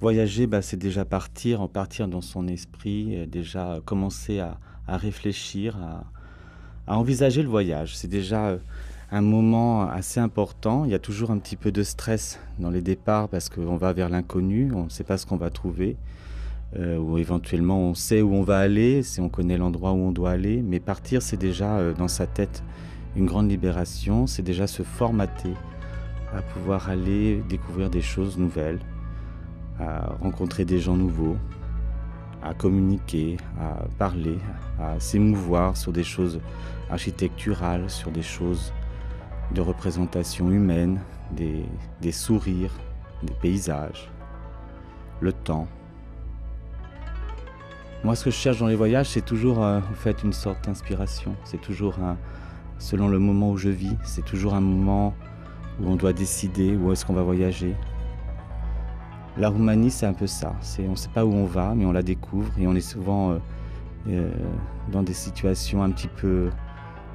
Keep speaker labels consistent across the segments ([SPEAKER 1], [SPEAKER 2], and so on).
[SPEAKER 1] Voyager, bah, c'est déjà partir dans son esprit, déjà commencer à réfléchir, à envisager le voyage. C'est déjà, un moment assez important. Il y a toujours un petit peu de stress dans les départs parce qu'on va vers l'inconnu, on ne sait pas ce qu'on va trouver, ou éventuellement on sait où on va aller, si on connaît l'endroit où on doit aller. Mais partir, c'est déjà, dans sa tête une grande libération, c'est déjà se formater à pouvoir aller découvrir des choses nouvelles, à rencontrer des gens nouveaux, à communiquer, à parler, à s'émouvoir sur des choses architecturales, sur des choses de représentation humaine, des sourires, des paysages, le temps. Moi, ce que je cherche dans les voyages, c'est toujours en fait une sorte d'inspiration. C'est toujours selon le moment où je vis, c'est toujours un moment où on doit décider où est-ce qu'on va voyager. La Roumanie, c'est un peu ça. On ne sait pas où on va, mais on la découvre et on est souvent dans des situations un petit peu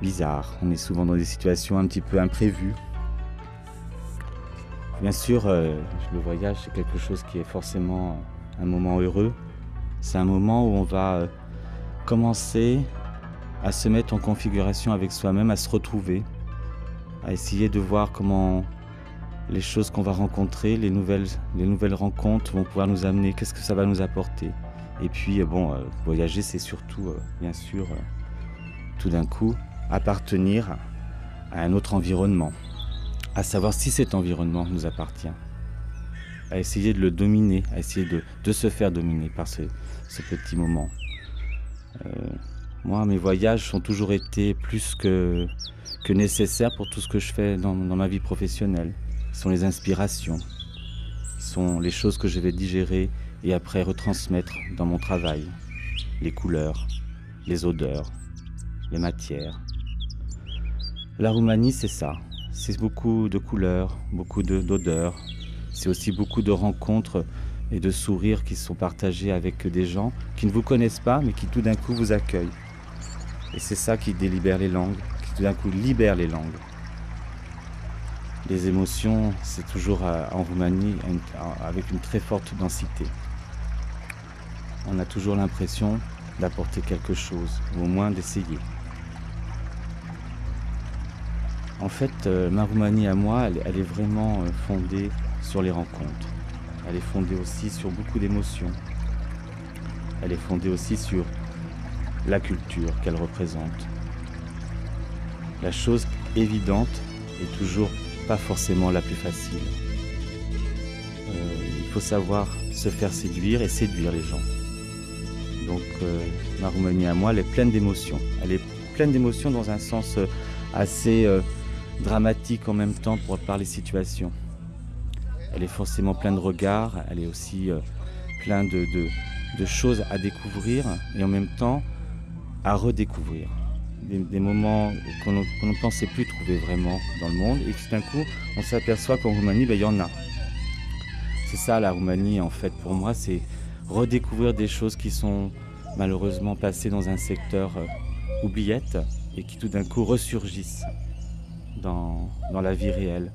[SPEAKER 1] bizarres. On est souvent dans des situations un petit peu imprévues. Bien sûr, le voyage, c'est quelque chose qui est forcément un moment heureux. C'est un moment où on va commencer à se mettre en configuration avec soi-même, à se retrouver, à essayer de voir comment les choses qu'on va rencontrer, les nouvelles rencontres vont pouvoir nous amener, qu'est-ce que ça va nous apporter. Et puis, voyager, c'est surtout, bien sûr, tout d'un coup, appartenir à un autre environnement, à savoir si cet environnement nous appartient, à essayer de le dominer, à essayer de se faire dominer par ce petit moment. Moi, mes voyages ont toujours été plus que nécessaires pour tout ce que je fais dans ma vie professionnelle. Ce sont les inspirations, ce sont les choses que je vais digérer et après retransmettre dans mon travail. Les couleurs, les odeurs, les matières. La Roumanie, c'est ça. C'est beaucoup de couleurs, beaucoup d'odeurs. C'est aussi beaucoup de rencontres et de sourires qui sont partagés avec des gens qui ne vous connaissent pas, mais qui tout d'un coup vous accueillent. Et c'est ça qui délibère les langues, qui tout d'un coup libère les langues. Les émotions, c'est toujours en Roumanie avec une très forte densité. On a toujours l'impression d'apporter quelque chose, ou au moins d'essayer. En fait, ma Roumanie à moi, elle est vraiment fondée sur les rencontres. Elle est fondée aussi sur beaucoup d'émotions. Elle est fondée aussi sur la culture qu'elle représente. La chose évidente est toujours pas forcément la plus facile. Il faut savoir se faire séduire et séduire les gens. Donc ma Roumanie à moi, elle est pleine d'émotions. Elle est pleine d'émotions dans un sens assez dramatique en même temps par les situations. Elle est forcément pleine de regards, elle est aussi pleine de choses à découvrir et en même temps à redécouvrir. Des moments qu'on ne pensait plus trouver vraiment dans le monde et tout d'un coup on s'aperçoit qu'en Roumanie, il y en a. C'est ça la Roumanie en fait pour moi, c'est redécouvrir des choses qui sont malheureusement passées dans un secteur oubliette et qui tout d'un coup ressurgissent dans la vie réelle.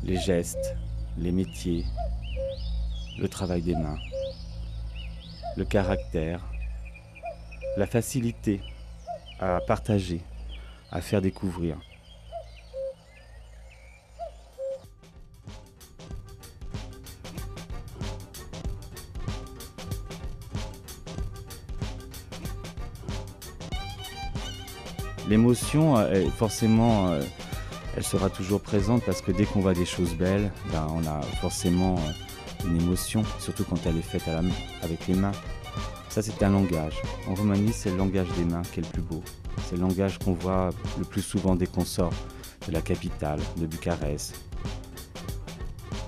[SPEAKER 1] Les gestes, les métiers, le travail des mains, le caractère, la facilité à partager, à faire découvrir. L'émotion, forcément, elle sera toujours présente parce que dès qu'on voit des choses belles, on a forcément une émotion, surtout quand elle est faite avec les mains. Ça, c'est un langage. En Roumanie, c'est le langage des mains qui est le plus beau. C'est le langage qu'on voit le plus souvent dès qu'on sort de la capitale, de Bucarest.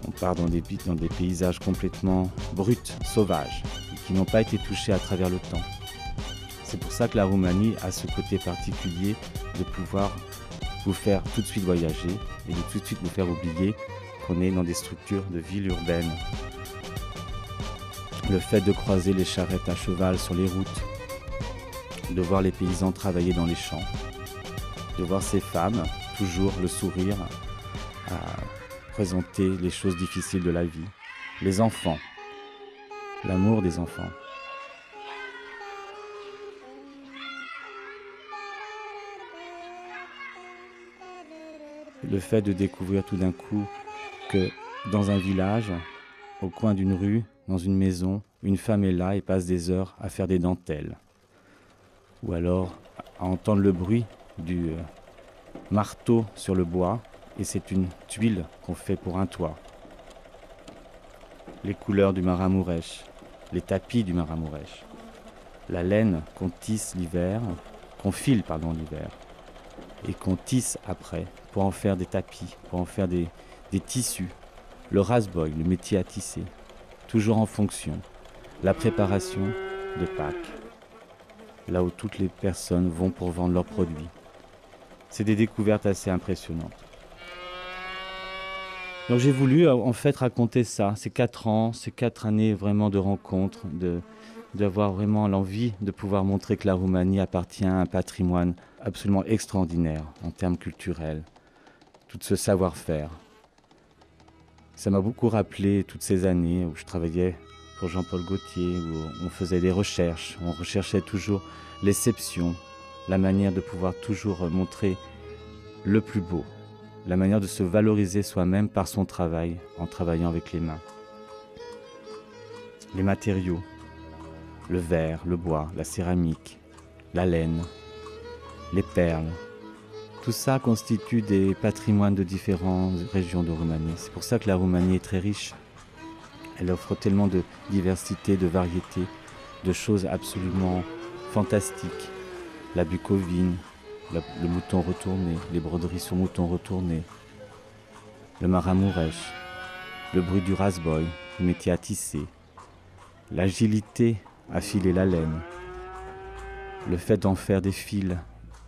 [SPEAKER 1] On part dans des paysages complètement bruts, sauvages, qui n'ont pas été touchés à travers le temps. C'est pour ça que la Roumanie a ce côté particulier de pouvoir vous faire tout de suite voyager et de tout de suite vous faire oublier qu'on est dans des structures de ville urbaine. Le fait de croiser les charrettes à cheval sur les routes, de voir les paysans travailler dans les champs, de voir ces femmes, toujours le sourire, à présenter les choses difficiles de la vie. Les enfants, l'amour des enfants. Le fait de découvrir tout d'un coup que dans un village, au coin d'une rue, dans une maison, une femme est là et passe des heures à faire des dentelles. Ou alors à entendre le bruit du marteau sur le bois, et c'est une tuile qu'on fait pour un toit. Les couleurs du Maramuresh, les tapis du Maramuresh, la laine qu'on tisse l'hiver, qu'on file l'hiver, et qu'on tisse après pour en faire des tapis, pour en faire des tissus. Le rasboy, le métier à tisser, toujours en fonction. La préparation de Pâques, là où toutes les personnes vont pour vendre leurs produits. C'est des découvertes assez impressionnantes. Donc j'ai voulu en fait raconter ça, ces 4 ans, ces 4 années vraiment de rencontres, d'avoir vraiment l'envie de pouvoir montrer que la Roumanie appartient à un patrimoine absolument extraordinaire en termes culturels, tout ce savoir-faire. Ça m'a beaucoup rappelé toutes ces années où je travaillais pour Jean-Paul Gaultier, où on faisait des recherches, on recherchait toujours l'exception, la manière de pouvoir toujours montrer le plus beau, la manière de se valoriser soi-même par son travail, en travaillant avec les mains. Les matériaux, le verre, le bois, la céramique, la laine, les perles, tout ça constitue des patrimoines de différentes régions de Roumanie. C'est pour ça que la Roumanie est très riche. Elle offre tellement de diversité, de variété, de choses absolument fantastiques. La bucovine, le mouton retourné, les broderies sur mouton retourné, le Maramuresh, le bruit du rasboy, le métier à tisser, l'agilité à filer la laine, le fait d'en faire des fils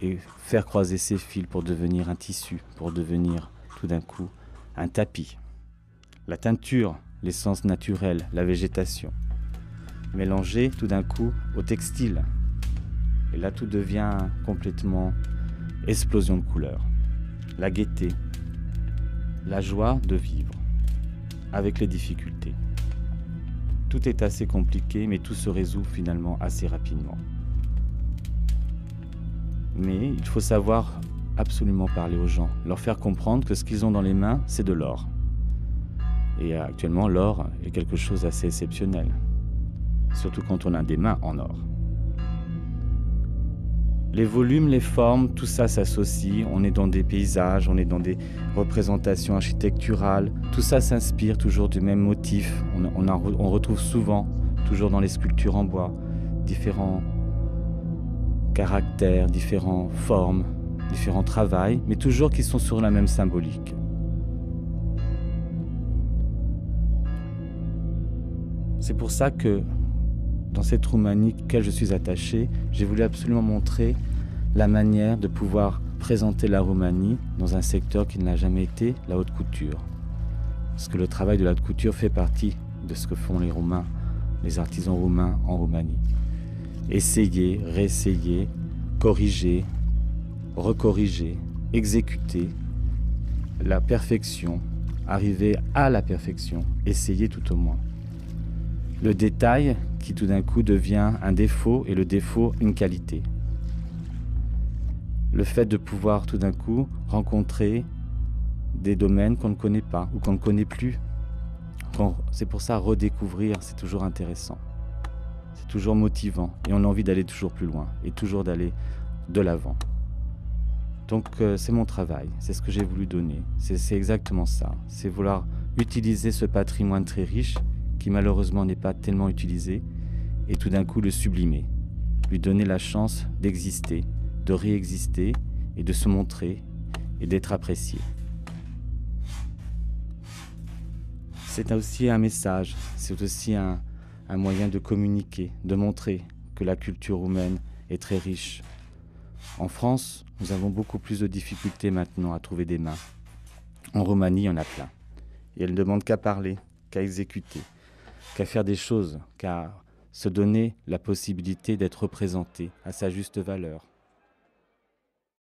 [SPEAKER 1] et faire croiser ces fils pour devenir un tissu, pour devenir tout d'un coup un tapis. La teinture, l'essence naturelle, la végétation, mélangée tout d'un coup au textile. Et là tout devient complètement explosion de couleurs. La gaieté, la joie de vivre avec les difficultés. Tout est assez compliqué, mais tout se résout finalement assez rapidement. Mais il faut savoir absolument parler aux gens, leur faire comprendre que ce qu'ils ont dans les mains, c'est de l'or. Et actuellement, l'or est quelque chose d'assez exceptionnel, surtout quand on a des mains en or. Les volumes, les formes, tout ça s'associe, on est dans des paysages, on est dans des représentations architecturales, tout ça s'inspire toujours du même motif, on retrouve souvent, toujours dans les sculptures en bois, différents caractères, différentes formes, différents travails, mais toujours qui sont sur la même symbolique. C'est pour ça que dans cette Roumanie à laquelle je suis attaché, j'ai voulu absolument montrer la manière de pouvoir présenter la Roumanie dans un secteur qui ne l'a jamais été, la haute couture. Parce que le travail de la haute couture fait partie de ce que font les Roumains, les artisans roumains en Roumanie. Essayer, réessayer, corriger, recorriger, exécuter, la perfection, arriver à la perfection, essayer tout au moins. Le détail qui tout d'un coup devient un défaut et le défaut une qualité. Le fait de pouvoir tout d'un coup rencontrer des domaines qu'on ne connaît pas ou qu'on ne connaît plus. C'est pour ça redécouvrir, c'est toujours intéressant. C'est toujours motivant et on a envie d'aller toujours plus loin et toujours d'aller de l'avant. Donc c'est mon travail, c'est ce que j'ai voulu donner. C'est exactement ça. C'est vouloir utiliser ce patrimoine très riche qui malheureusement n'est pas tellement utilisé et tout d'un coup le sublimer. Lui donner la chance d'exister, de réexister et de se montrer et d'être apprécié. C'est aussi un message, c'est aussi un moyen de communiquer, de montrer que la culture roumaine est très riche. En France, nous avons beaucoup plus de difficultés maintenant à trouver des mains. En Roumanie, il y en a plein. Et elles ne demandent qu'à parler, qu'à exécuter, qu'à faire des choses, qu'à se donner la possibilité d'être représenté à sa juste valeur.